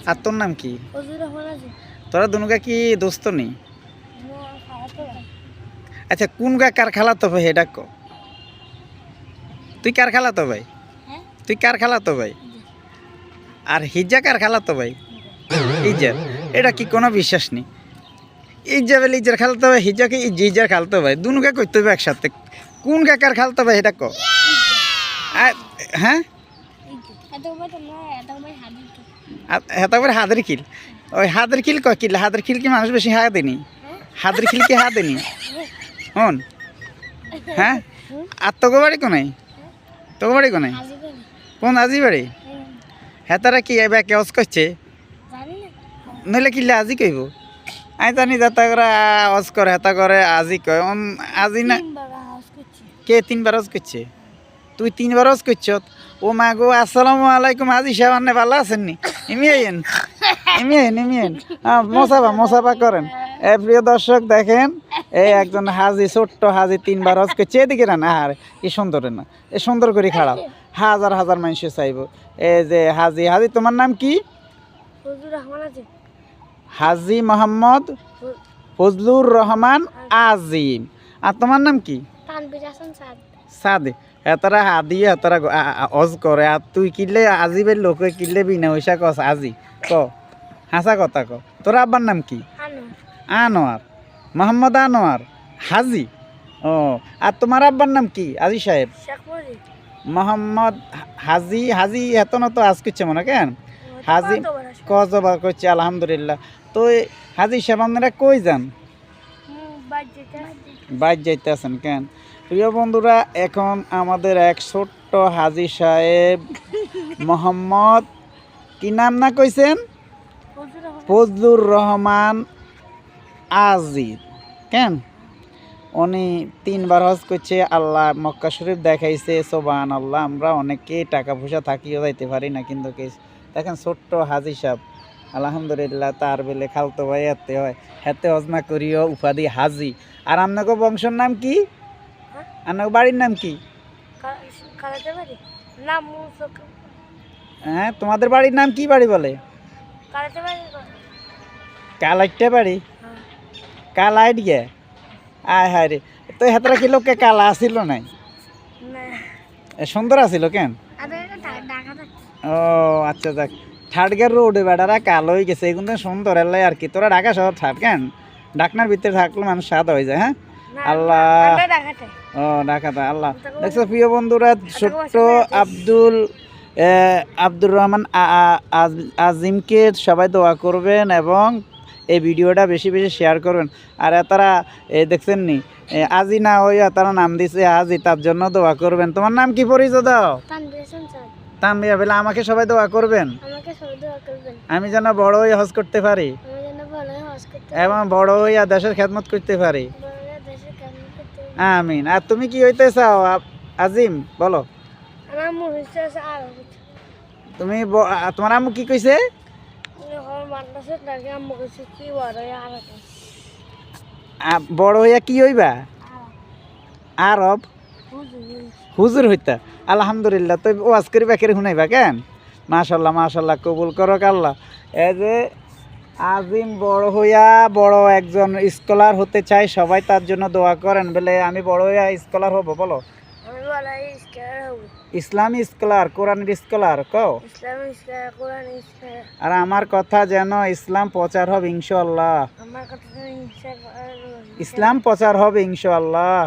আর তোর নাম কি? তোরা দুনুকা কি দোস্ত নেই? আচ্ছা কোন গা কার খালাতো ভাই এটা ক? তুই কার খালাতো ভাই? তুই কার খালাতো ভাই? আর হিজ্জা কার খালাতো ভাই? ইজ্জা। এটা কি কোনো বিশ্বাস নেই? ইজ্জা বলে ইজ্জার খালাতো ভাই, হিজ্জাকে ইজ্জার খালাতো ভাই, দুনুকা করতে হবে একসাথে। কোন কাকার খালাতো ভাই এটা ক? হ্যাঁ হেতা করে হাতের খিল, ওই হাতের খিল কয় কিল? হাতের খিল কি মানুষ বেশি হাত দেনি? হাতের খিল কি হাত দেনি? হন হ্যাঁ। আর তোকে বাড়ি কোনাই? তোকে বাড়ি কোনাই? কোন আজি বাড়ি? হেতারা কি এবার কেওস করছে? নইলে কিনলে আজি কইব? আমি জানি যাতা করে অজ করে, হেতা করে আজি কয়। আজি না কে 3 বার অজ করছে? তুই 3 বার অজ করছ? ও মা গো, আসসালামু আলাইকুম হাজি সাহেব, আপনি ভালো আছেননি? এমিয়েন মোসাফা করেন। প্রিয় দর্শক দেখেন, এই একজন হাজি, ছোট্ট হাজি 3 বার হজ করছে। এদিকে না আর কি সুন্দর না, এ সুন্দর করে খাড়াও, হাজার হাজার মানুষ চাইব। এই যে হাজি, হাজি তোমার নাম কি? হাজি মোহাম্মদ ফজলুর রহমান আজিম। আর তোমার নাম কি? সাদে। হেতারা হাদি হেতারা অজ করে, আর তুই কিনলে আজিবের লোকে কিনলে বিনা পয়সা কস আজি ক? হাসা কথা ক। তোর আব্বার নাম কি? আনোয়ার, মোহাম্মদ আনোয়ার হাজি। ও, আর তোমার আব্বার নাম কি? আজি সাহেব মোহাম্মদ হাজি। হাজি এত না তো আজ করছে মনে কেন? হাজি কজবার করছে আলহামদুলিল্লাহ। তো হাজি সাহেব আপনারা কই যান? বাইর যাইতে আছেন কেন? প্রিয় বন্ধুরা, এখন আমাদের এক ছোট্ট হাজি সাহেব মোহাম্মদ কি নাম না কইছেন? ফজলুর রহমান আজিদ কেন? উনি 3 বার হজ করছে, আল্লাহ মক্কা শরীফ দেখাইছে, সুবহানাল্লাহ। আমরা অনেকে টাকা পয়সা থাকিও যাইতে পারি না, কিন্তু দেখেন ছোট্ট হাজি সাহেব আলহামদুলিল্লাহ, তার বেলে খালতো ভাই হাতে হয়, হাতে হজ না করিও উপাধি হাজি। আর আপনাকে বংশের নাম কি? আপনার বাড়ির নাম কি? হ্যাঁ, তোমাদের বাড়ির নাম কি বাড়ি বলে? কালাইটে বাড়ি? কালাইট গে? আয় হায় রে, তো হেতরা কি লোকে কালা আসিল নাই? সুন্দর আসিল কেন? ও আচ্ছা, যাক। থার্ড গের রোডে বেড়ারা কালো হয়ে গেছে, এগুলো সুন্দর এলাই আর কি। তোরা ঢাকা শহর থাক কেন? ঢাকনার ভিতরে থাকলে মানুষ সাদা হয়ে যায়। হ্যাঁ আল্লাহ, ও ঢাকাতে আল্লাহ। দেখছো প্রিয় বন্ধুরা, ছোট্ট আব্দুর রহমান আজিমকে সবাই দোয়া করবেন এবং এই ভিডিওটা বেশি বেশি শেয়ার করবেন। আর তারা দেখছেন নি আজি না হইয়া তারা নাম দিছে আজি, তার জন্য দোয়া করবেন। তোমার নাম কি পরিচয় দাও? তানবিয়া। বলে আমাকে সবাই দোয়া করবেন, আমি যেন বড় হয়ে হজ করতে পারি এবং বড় হইয়া দেশের খেদমত করতে পারি। আমিন। আর তুমি কি হইতে চাও আজিম? বলো তুমি। তোমার আম্মু কি কইছে? বড় হইয়া কি হইবা? আরব হুজুর হইতা? আলহামদুলিল্লাহ। তো ওয়াজ করি বাকের শুনাইবা কেন? মাশাল্লাহ মাশাল্লাহ, কবুল করক আল্লাহ। এই যে আজিম বড় হইয়া বড় একজন স্কলার হতে চাই, সবাই তার জন্য দোয়া করেন। বলে আমি বড় হইয়া স্কলার হব। বলো ইসলামী স্কলার, কোরআনের স্কলার কও। আর আমার কথা যেন ইসলাম প্রচার হবে ইনশাআল্লাহ। ইসলাম প্রচার হবে ইনশাআল্লাহ।